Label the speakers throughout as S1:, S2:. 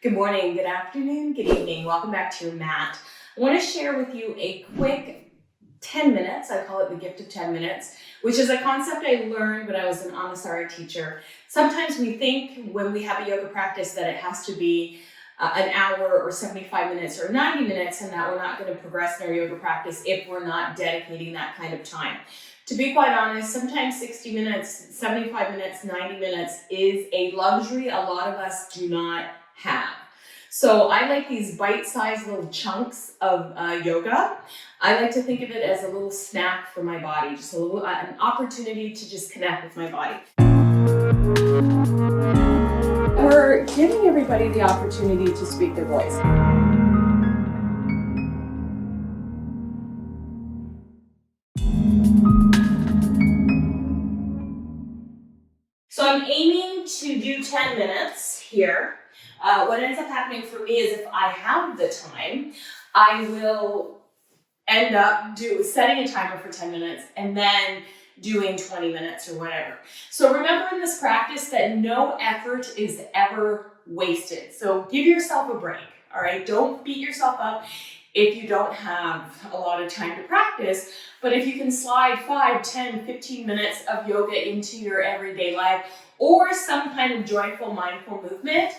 S1: Good morning, good afternoon, good evening. Welcome back to your mat. I want to share with you a quick 10 minutes. I call it the gift of 10 minutes, which is a concept I learned when I was an Anusara teacher. Sometimes we think when we have a yoga practice that it has to be an hour or 75 minutes or 90 minutes and that we're not going to progress in our yoga practice if we're not dedicating that kind of time. To be quite honest, sometimes 60 minutes, 75 minutes, 90 minutes is a luxury a lot of us do not have. So I like these bite-sized little chunks of yoga. I like to think of it as a little snack for my body, just an opportunity to just connect with my body. We're giving everybody the opportunity to speak their voice. So I'm aiming to do 10 minutes here. What ends up happening for me is if I have the time, I will end up setting a timer for 10 minutes and then doing 20 minutes or whatever. So remember in this practice that no effort is ever wasted. So give yourself a break, all right? Don't beat yourself up if you don't have a lot of time to practice, but if you can slide 5, 10, 15 minutes of yoga into your everyday life or some kind of joyful, mindful movement,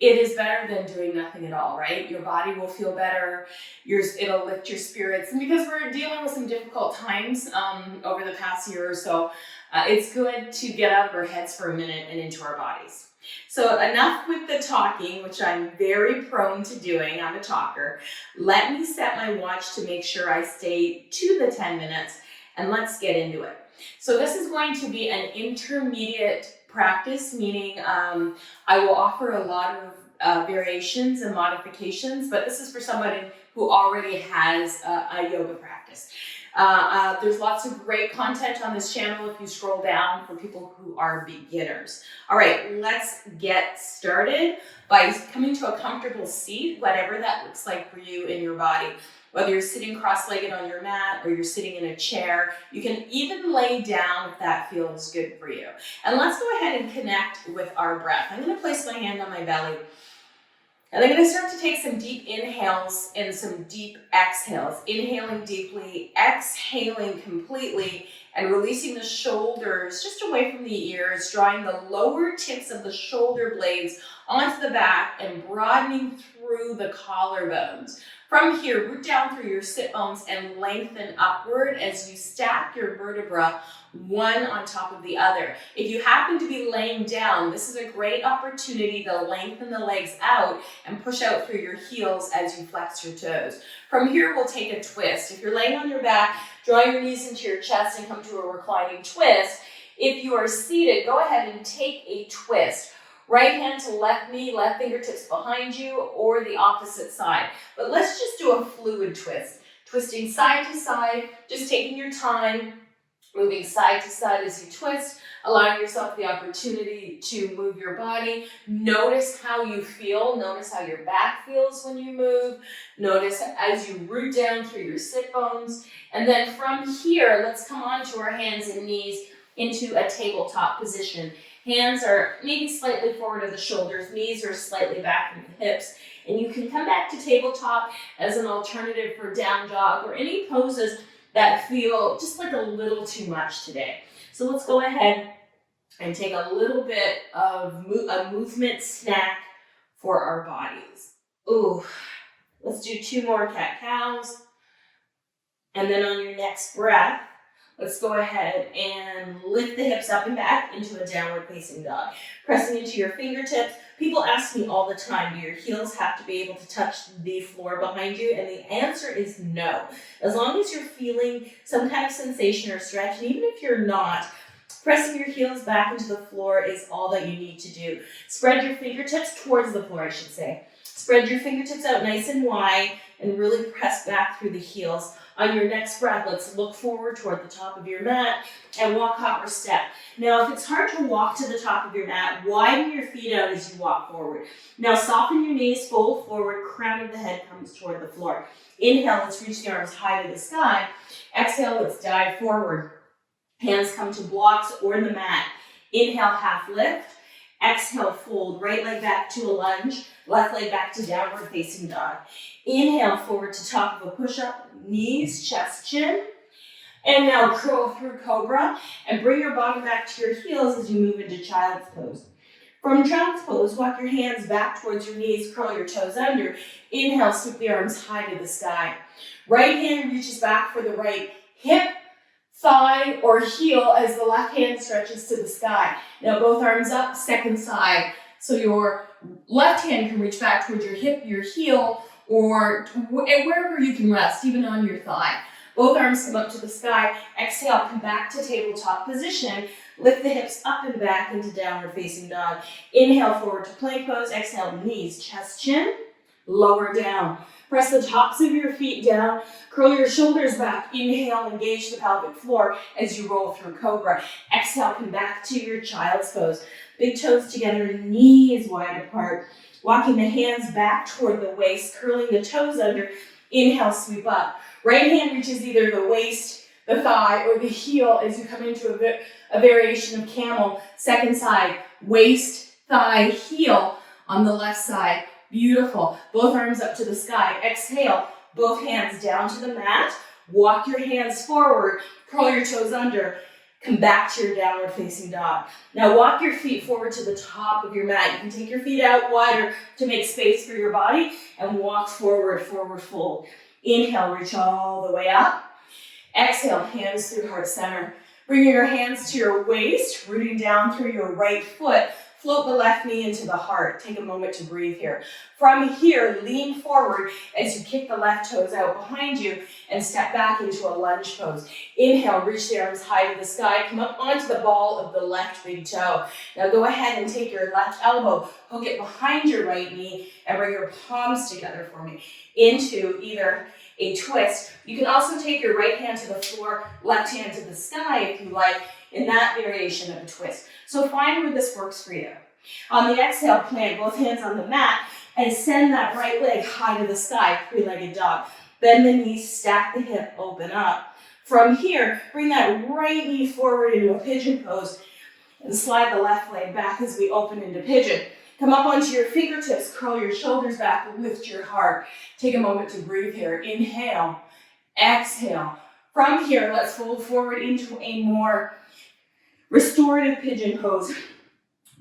S1: it is better than doing nothing at all, right? Your body will feel better, it'll lift your spirits. And because we're dealing with some difficult times over the past year or so, it's good to get out of our heads for a minute and into our bodies. So enough with the talking, which I'm very prone to doing. I'm a talker. Let me set my watch to make sure I stay to the 10 minutes and let's get into it. So this is going to be an intermediate practice, meaning I will offer a lot of variations and modifications, but this is for somebody who already has a yoga practice. There's lots of great content on this channel if you scroll down for people who are beginners. All right, let's get started by coming to a comfortable seat, whatever that looks like for you in your body. Whether you're sitting cross-legged on your mat or you're sitting in a chair, you can even lay down if that feels good for you. And let's go ahead and connect with our breath. I'm going to place my hand on my belly. And I'm going to start to take some deep inhales and some deep exhales. Inhaling deeply, exhaling completely, and releasing the shoulders just away from the ears, drawing the lower tips of the shoulder blades onto the back and broadening through the collarbones. From here, root down through your sit bones and lengthen upward as you stack your vertebra one on top of the other. If you happen to be laying down, this is a great opportunity to lengthen the legs out and push out through your heels as you flex your toes. From here, we'll take a twist. If you're laying on your back, draw your knees into your chest and come to a reclining twist. If you are seated, go ahead and take a twist. Right hand to left knee, left fingertips behind you, or the opposite side. But let's just do a fluid twist. Twisting side to side, just taking your time, moving side to side as you twist, allowing yourself the opportunity to move your body. Notice how you feel. Notice how your back feels when you move. Notice as you root down through your sit bones. And then from here, let's come onto our hands and knees into a tabletop position. Hands are maybe slightly forward of the shoulders, knees are slightly back from the hips, and you can come back to tabletop as an alternative for down dog or any poses that feel just like a little too much today. So let's go ahead and take a little bit of a movement snack for our bodies. Ooh, let's do 2 more cat-cows. And then on your next breath, let's go ahead and lift the hips up and back into a downward facing dog. Pressing into your fingertips. People ask me all the time, do your heels have to be able to touch the floor behind you? And the answer is no. As long as you're feeling some kind of sensation or stretch, and even if you're not, pressing your heels back into the floor is all that you need to do. Spread your fingertips towards the floor, I should say. Spread your fingertips out nice and wide and really press back through the heels. On your next breath, let's look forward toward the top of your mat and walk, hop, or step. Now, if it's hard to walk to the top of your mat, widen your feet out as you walk forward. Now, soften your knees, fold forward, crown of the head comes toward the floor. Inhale, let's reach the arms high to the sky. Exhale, let's dive forward. Hands come to blocks or the mat. Inhale, half lift. Exhale, fold. Right leg back to a lunge. Left leg back to downward facing dog. Inhale, forward to top of a push-up. Knees, chest, chin. And now curl through cobra and bring your bottom back to your heels as you move into child's pose. From child's pose, walk your hands back towards your knees, curl your toes under. Inhale, sweep the arms high to the sky. Right hand reaches back for the right hip, thigh, or heel as the left hand stretches to the sky. Now both arms up, second side. So your left hand can reach back towards your hip, your heel, or wherever you can rest, even on your thigh. Both arms come up to the sky. Exhale, come back to tabletop position. Lift the hips up and back into downward facing dog. Inhale, forward to plank pose. Exhale, knees, chest, chin. Lower down. Press the tops of your feet down. Curl your shoulders back. Inhale, engage the pelvic floor as you roll through cobra. Exhale, come back to your child's pose. Big toes together, knees wide apart. Walking the hands back toward the waist, curling the toes under. Inhale, sweep up. Right hand reaches either the waist, the thigh, or the heel as you come into a variation of camel. Second side, waist, thigh, heel on the left side. Beautiful. Both arms up to the sky. Exhale, both hands down to the mat. Walk your hands forward. Curl your toes under. Come back to your downward facing dog. Now walk your feet forward to the top of your mat. You can take your feet out wider to make space for your body and walk forward, forward fold. Inhale, reach all the way up. Exhale, hands through heart center. Bring your hands to your waist, rooting down through your right foot. Float the left knee into the heart. Take a moment to breathe here. From here, lean forward as you kick the left toes out behind you and step back into a lunge pose. Inhale, reach the arms high to the sky. Come up onto the ball of the left big toe. Now go ahead and take your left elbow, hook it behind your right knee, and bring your palms together for me into either a twist. You can also take your right hand to the floor, left hand to the sky if you like, in that variation of a twist. So find where this works for you. On the exhale, plant both hands on the mat and send that right leg high to the sky, three-legged dog. Bend the knees, stack the hip, open up. From here, bring that right knee forward into a pigeon pose and slide the left leg back as we open into pigeon. Come up onto your fingertips, curl your shoulders back, lift your heart. Take a moment to breathe here. Inhale, exhale. From here, let's fold forward into a more restorative pigeon pose.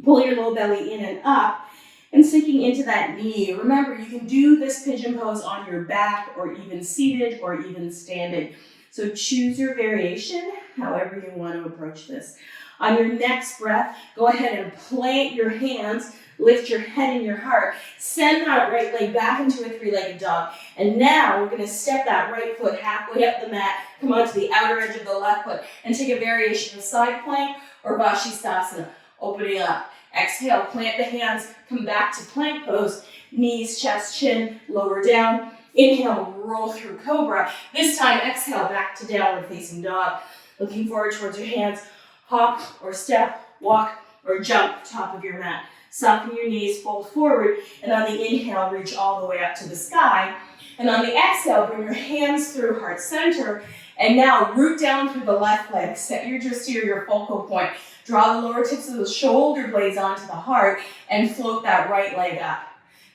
S1: Pull your low belly in and up and sinking into that knee. Remember, you can do this pigeon pose on your back or even seated or even standing. So choose your variation, however you want to approach this. On your next breath, go ahead and plant your hands, lift your head and your heart, send that right leg back into a three-legged dog. And now we're going to step that right foot halfway up the mat, come onto the outer edge of the left foot, and take a variation of side plank or Vashisthasana, opening up. Exhale, plant the hands, come back to plank pose, knees, chest, chin, lower down. Inhale, roll through cobra. This time, exhale, back to downward facing dog. Looking forward towards your hands, hop or step, walk or jump top of your mat. Soften your knees, fold forward, and on the inhale, reach all the way up to the sky. And on the exhale, bring your hands through heart center, and now root down through the left leg. Set your posterior, your focal point. Draw the lower tips of the shoulder blades onto the heart and float that right leg up.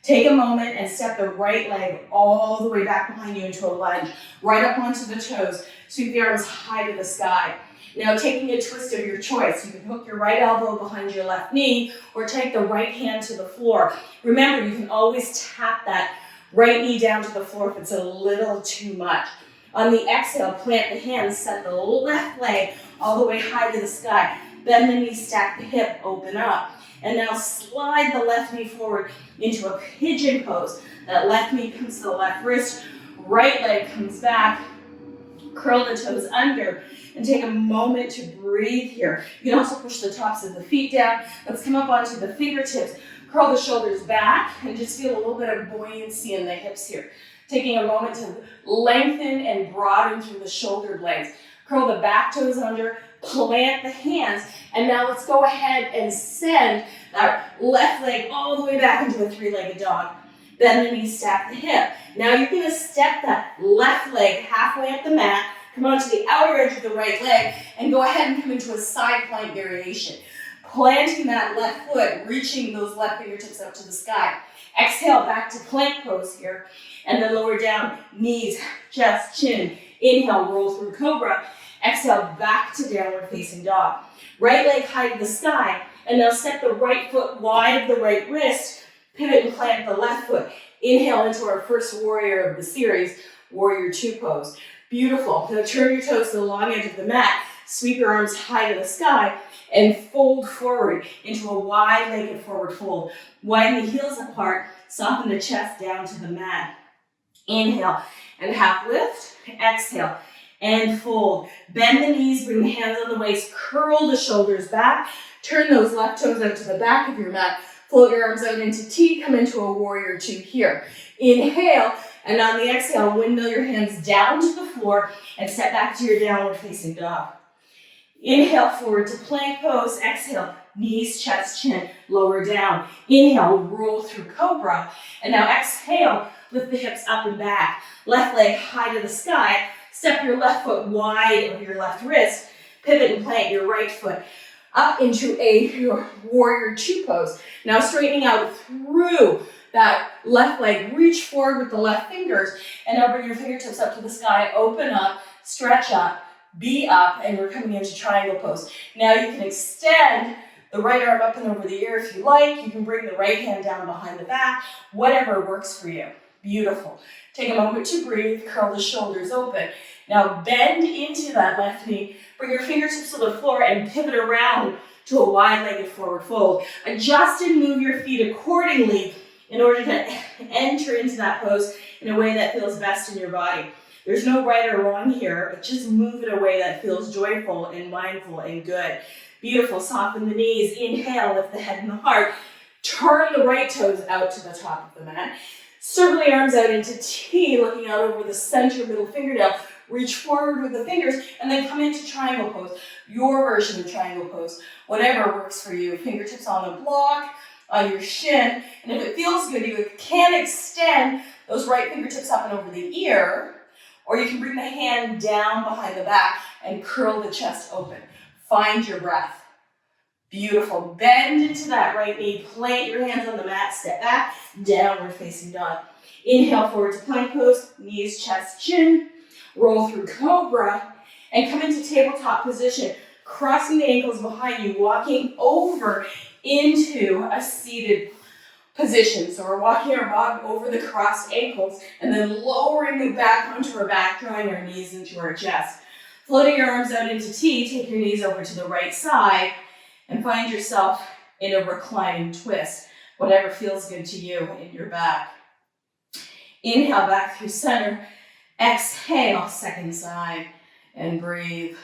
S1: Take a moment and step the right leg all the way back behind you into a lunge, right up onto the toes. Sweep the arms high to the sky. Now taking a twist of your choice, you can hook your right elbow behind your left knee or take the right hand to the floor. Remember, you can always tap that right knee down to the floor if it's a little too much. On the exhale, plant the hands, set the left leg all the way high to the sky. Bend the knee, stack the hip, open up. And now slide the left knee forward into a pigeon pose. That left knee comes to the left wrist, right leg comes back, curl the toes under, and take a moment to breathe here. You can also push the tops of the feet down. Let's come up onto the fingertips, curl the shoulders back, and just feel a little bit of buoyancy in the hips here. Taking a moment to lengthen and broaden through the shoulder blades. Curl the back toes under, plant the hands, and now let's go ahead and send that left leg all the way back into a three-legged dog. Bend the knees, stack the hip. Now you're going to step that left leg halfway up the mat, come onto the outer edge of the right leg, and go ahead and come into a side plank variation. planting that left foot, reaching those left fingertips up to the sky. Exhale, back to plank pose here. And then lower down, knees, chest, chin. Inhale, roll through cobra. Exhale, back to downward facing dog. Right leg high to the sky. And now step the right foot wide of the right wrist. Pivot and plant the left foot. Inhale into our first warrior of the series, warrior two pose. Beautiful. Now turn your toes to the long edge of the mat. Sweep your arms high to the sky and fold forward into a wide-legged forward fold. Widen the heels apart. Soften the chest down to the mat. Inhale and half lift. Exhale and fold. Bend the knees, bring the hands on the waist, curl the shoulders back. Turn those left toes out to the back of your mat. Float your arms out into T. Come into a warrior two here. Inhale, and on the exhale, windmill your hands down to the floor and step back to your downward facing dog. Inhale, forward to plank pose. Exhale, knees, chest, chin, lower down. Inhale, roll through cobra. And now exhale, lift the hips up and back. Left leg high to the sky. Step your left foot wide of your left wrist. Pivot and plant your right foot up into a warrior two pose. Now straightening out through that left leg. Reach forward with the left fingers. And now bring your fingertips up to the sky. Open up, stretch up. Be up, and we're coming into triangle pose. Now you can extend the right arm up and over the ear if you like. You can bring the right hand down behind the back, whatever works for you. Beautiful. Take a moment to breathe, curl the shoulders open. Now bend into that left knee, bring your fingertips to the floor and pivot around to a wide-legged forward fold. Adjust and move your feet accordingly in order to enter into that pose in a way that feels best in your body. There's no right or wrong here, but just move in a way that feels joyful and mindful and good. Beautiful. Soften the knees. Inhale, lift the head and the heart. Turn the right toes out to the top of the mat. Circle the arms out into T, looking out over the center middle fingernail. Reach forward with the fingers, and then come into triangle pose. Your version of triangle pose. Whatever works for you. Fingertips on the block, on your shin. And if it feels good, you can extend those right fingertips up and over the ear. Or you can bring the hand down behind the back and curl the chest open. Find your breath. Beautiful. Bend into that right knee. Plant your hands on the mat. Step back. Downward facing dog. Inhale forward to plank pose. Knees, chest, chin. Roll through cobra. And come into tabletop position. Crossing the ankles behind you. Walking over into a seated position. So we're walking our dog over the crossed ankles and then lowering it back onto our back, drawing our knees into our chest. Floating your arms out into T, take your knees over to the right side and find yourself in a reclining twist, whatever feels good to you in your back. Inhale back through center. Exhale, second side, and breathe.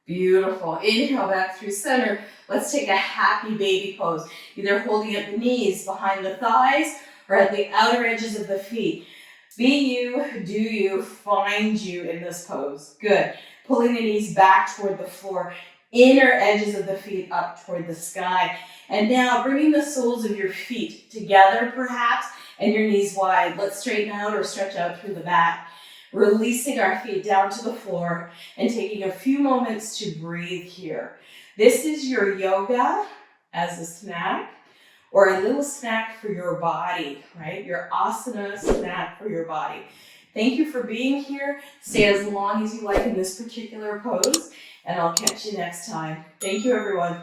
S1: Beautiful. Inhale back through center. Let's take a happy baby pose. Either holding at the knees behind the thighs or at the outer edges of the feet. Be you, do you, find you in this pose. Good. Pulling the knees back toward the floor. Inner edges of the feet up toward the sky. And now bringing the soles of your feet together perhaps and your knees wide. Let's straighten out or stretch out through the back. Releasing our feet down to the floor and taking a few moments to breathe here. This is your yoga as a snack or a little snack for your body, right? Your asana snack for your body. Thank you for being here. Stay as long as you like in this particular pose, and I'll catch you next time. Thank you, everyone.